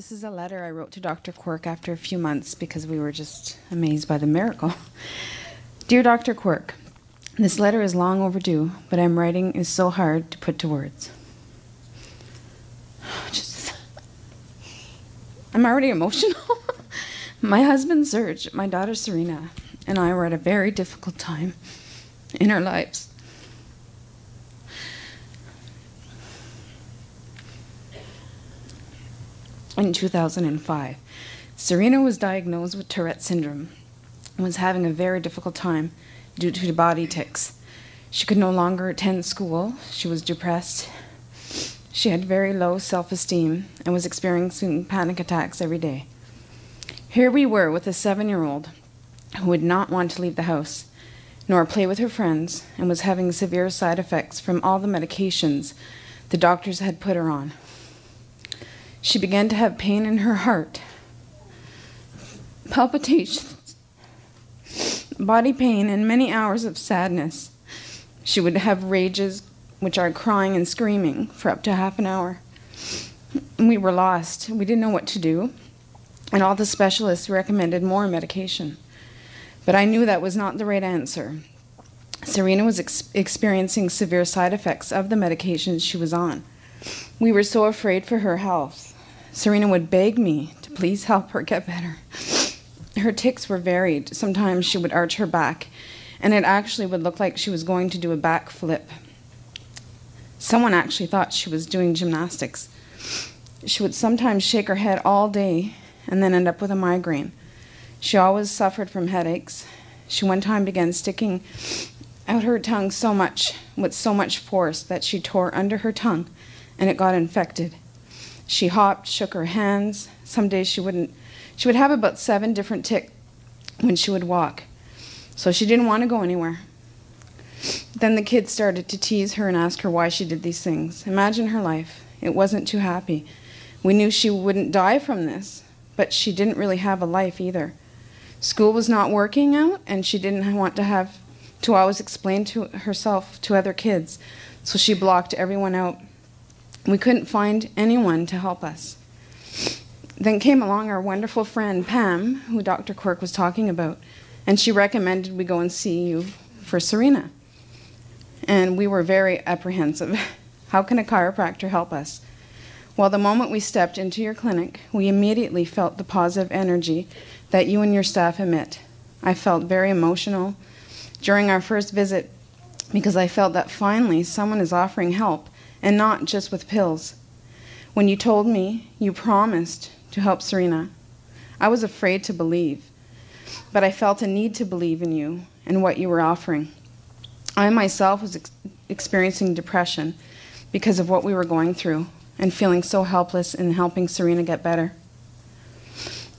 This is a letter I wrote to Dr. Quirk after a few months because we were just amazed by the miracle. Dear Dr. Quirk, this letter is long overdue, but I'm writing is so hard to put to words. I'm already emotional. My husband Serge, my daughter Serena, and I were at a very difficult time in our lives. In 2005, Serena was diagnosed with Tourette syndrome and was having a very difficult time due to body tics. She could no longer attend school. She was depressed. She had very low self-esteem and was experiencing panic attacks every day. Here we were with a 7-year-old who would not want to leave the house, nor play with her friends, and was having severe side effects from all the medications the doctors had put her on. She began to have pain in her heart, palpitations, body pain, and many hours of sadness. She would have rages, which are crying and screaming, for up to half an hour. We were lost. We didn't know what to do, and all the specialists recommended more medication. But I knew that was not the right answer. Serena was experiencing severe side effects of the medications she was on. We were so afraid for her health. Serena would beg me to please help her get better. Her tics were varied. Sometimes she would arch her back, and it actually would look like she was going to do a backflip. Someone actually thought she was doing gymnastics. She would sometimes shake her head all day and then end up with a migraine. She always suffered from headaches. She one time began sticking out her tongue so much, with so much force, that she tore under her tongue and it got infected. She hopped, shook her hands. Some days she wouldn't. She would have about 7 different tics when she would walk. So she didn't want to go anywhere. Then the kids started to tease her and ask her why she did these things. Imagine her life. It wasn't too happy. We knew she wouldn't die from this, but she didn't really have a life either. School was not working out, and she didn't want to have to always explain to herself to other kids, so she blocked everyone out. We couldn't find anyone to help us. Then came along our wonderful friend Pam, who Dr. Quirk was talking about, and she recommended we go and see you for Serena. And we were very apprehensive. How can a chiropractor help us? Well, the moment we stepped into your clinic, we immediately felt the positive energy that you and your staff emit. I felt very emotional during our first visit because I felt that finally someone is offering help, and not just with pills. When you told me you promised to help Serena, I was afraid to believe, but I felt a need to believe in you and what you were offering. I myself was experiencing depression because of what we were going through and feeling so helpless in helping Serena get better.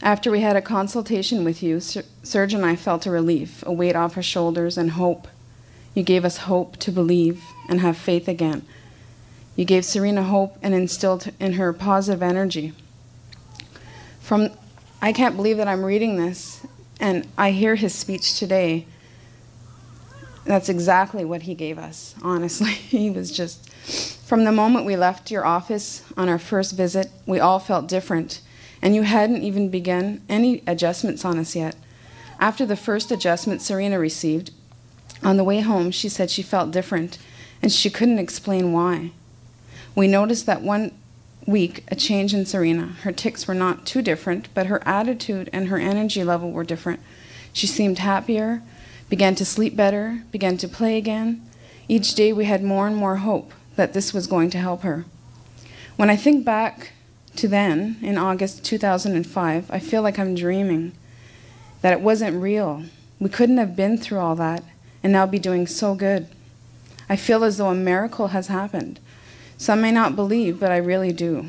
After we had a consultation with you, Serge and I felt a relief, a weight off our shoulders, and hope. You gave us hope to believe and have faith again. You gave Serena hope and instilled in her positive energy. I can't believe that I'm reading this, and I hear his speech today. That's exactly what he gave us, honestly. He was just, from the moment we left your office on our first visit, we all felt different, and you hadn't even begun any adjustments on us yet. After the first adjustment Serena received, on the way home, she said she felt different, and she couldn't explain why. We noticed that one week a change in Serena. Her tics were not too different, but her attitude and her energy level were different. She seemed happier, began to sleep better, began to play again. Each day we had more and more hope that this was going to help her. When I think back to then, in August 2005, I feel like I'm dreaming, that it wasn't real. We couldn't have been through all that and now be doing so good. I feel as though a miracle has happened. Some may not believe, but I really do.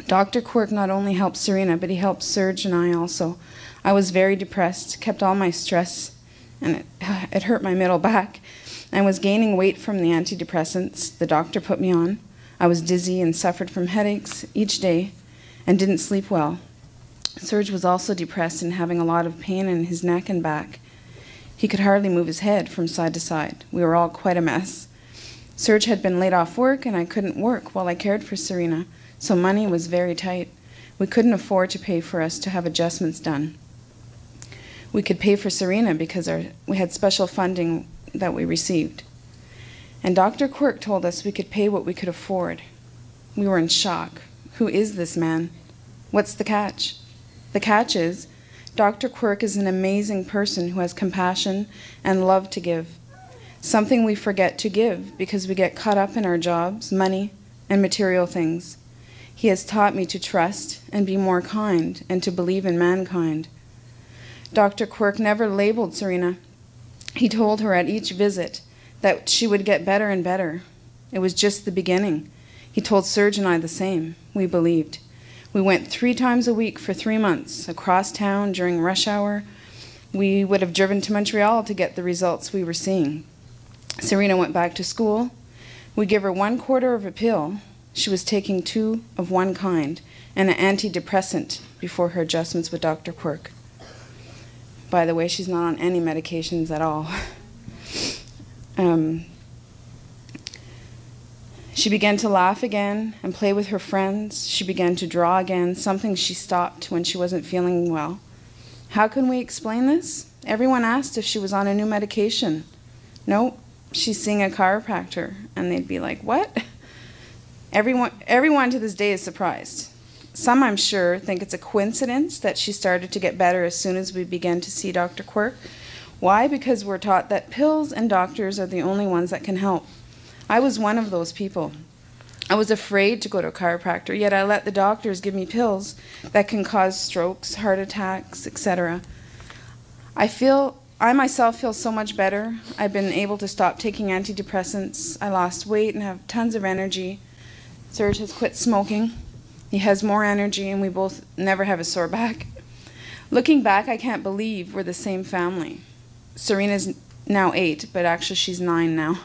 Dr. Quirk not only helped Serena, but he helped Serge and I also. I was very depressed, kept all my stress, and it hurt my middle back. I was gaining weight from the antidepressants the doctor put me on. I was dizzy and suffered from headaches each day and didn't sleep well. Serge was also depressed and having a lot of pain in his neck and back. He could hardly move his head from side to side. We were all quite a mess. Serge had been laid off work, and I couldn't work while I cared for Serena, so money was very tight. We couldn't afford to pay for us to have adjustments done. We could pay for Serena because we had special funding that we received. And Dr. Quirk told us we could pay what we could afford. We were in shock. Who is this man? What's the catch? The catch is, Dr. Quirk is an amazing person who has compassion and love to give. Something we forget to give because we get caught up in our jobs, money, and material things. He has taught me to trust and be more kind and to believe in mankind. Dr. Quirk never labeled Serena. He told her at each visit that she would get better and better. It was just the beginning. He told Serge and I the same. We believed. We went 3 times a week for 3 months, across town during rush hour. We would have driven to Montreal to get the results we were seeing. Serena went back to school. We give her 1/4 of a pill. She was taking 2 of one kind and an antidepressant before her adjustments with Dr. Quirk. By the way, she's not on any medications at all. She began to laugh again and play with her friends. She began to draw again, something she stopped when she wasn't feeling well. How can we explain this? Everyone asked if she was on a new medication. Nope, she's seeing a chiropractor. And they'd be like, what? Everyone to this day is surprised. Some, I'm sure, think it's a coincidence that she started to get better as soon as we began to see Dr. Quirk. Why? Because we're taught that pills and doctors are the only ones that can help. I was one of those people. I was afraid to go to a chiropractor, yet I let the doctors give me pills that can cause strokes, heart attacks, etc. I myself feel so much better. I've been able to stop taking antidepressants. I lost weight and have tons of energy. Serge has quit smoking. He has more energy, and we both never have a sore back. Looking back, I can't believe we're the same family. Serena's now 8, but actually she's 9 now.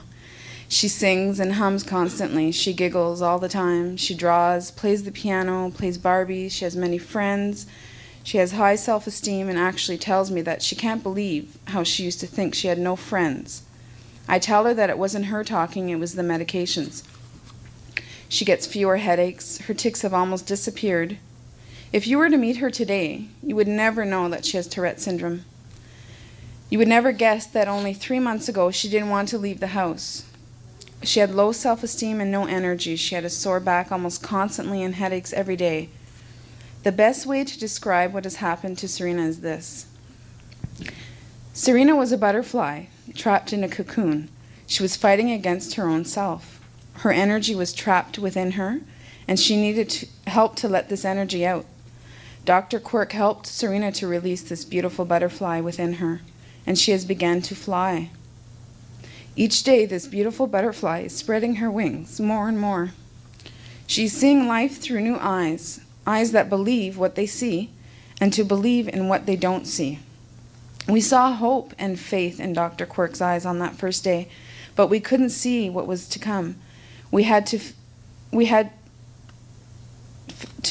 She sings and hums constantly. She giggles all the time. She draws, plays the piano, plays Barbie. She has many friends. She has high self-esteem and actually tells me that she can't believe how she used to think she had no friends. I tell her that it wasn't her talking, it was the medications. She gets fewer headaches. Her tics have almost disappeared. If you were to meet her today, you would never know that she has Tourette syndrome. You would never guess that only 3 months ago she didn't want to leave the house. She had low self-esteem and no energy. She had a sore back almost constantly and headaches every day. The best way to describe what has happened to Serena is this. Serena was a butterfly, trapped in a cocoon. She was fighting against her own self. Her energy was trapped within her, and she needed help to let this energy out. Dr. Quirk helped Serena to release this beautiful butterfly within her, and she has begun to fly. Each day, this beautiful butterfly is spreading her wings more and more. She's seeing life through new eyes, eyes that believe what they see, and to believe in what they don't see. We saw hope and faith in Dr. Quirk's eyes on that first day, but we couldn't see what was to come. We had to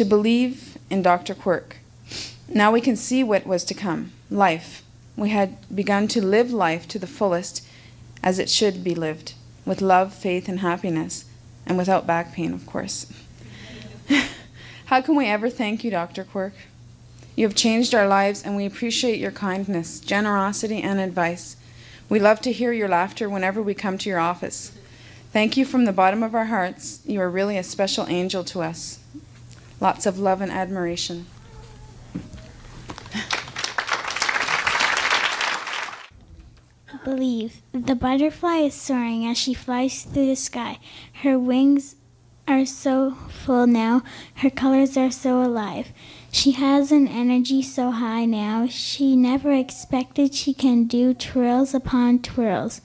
believe in Dr. Quirk. Now we can see what was to come, life. We had begun to live life to the fullest, as it should be lived, with love, faith, and happiness, and without back pain, of course. How can we ever thank you, Dr. Quirk? You have changed our lives, and we appreciate your kindness, generosity, and advice. We love to hear your laughter whenever we come to your office. Thank you from the bottom of our hearts. You are really a special angel to us. Lots of love and admiration. Believe. The butterfly is soaring as she flies through the sky. Her wings are so full now. Her colors are so alive. She has an energy so high now. She never expected she can do twirls upon twirls.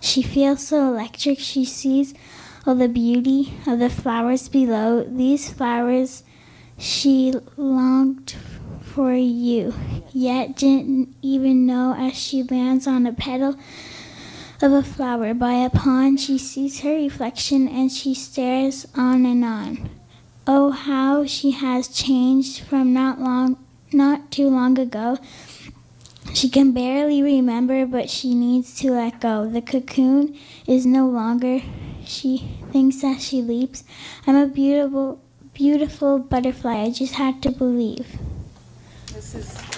She feels so electric. She sees all the beauty of the flowers below. These flowers she longed for you, yet didn't even know as she lands on a petal of a flower by a pond. She sees her reflection and she stares on and on. Oh, how she has changed from not too long ago. She can barely remember, but she needs to let go. The cocoon is no longer. She thinks as she leaps, I'm a beautiful butterfly. I just had to believe. This is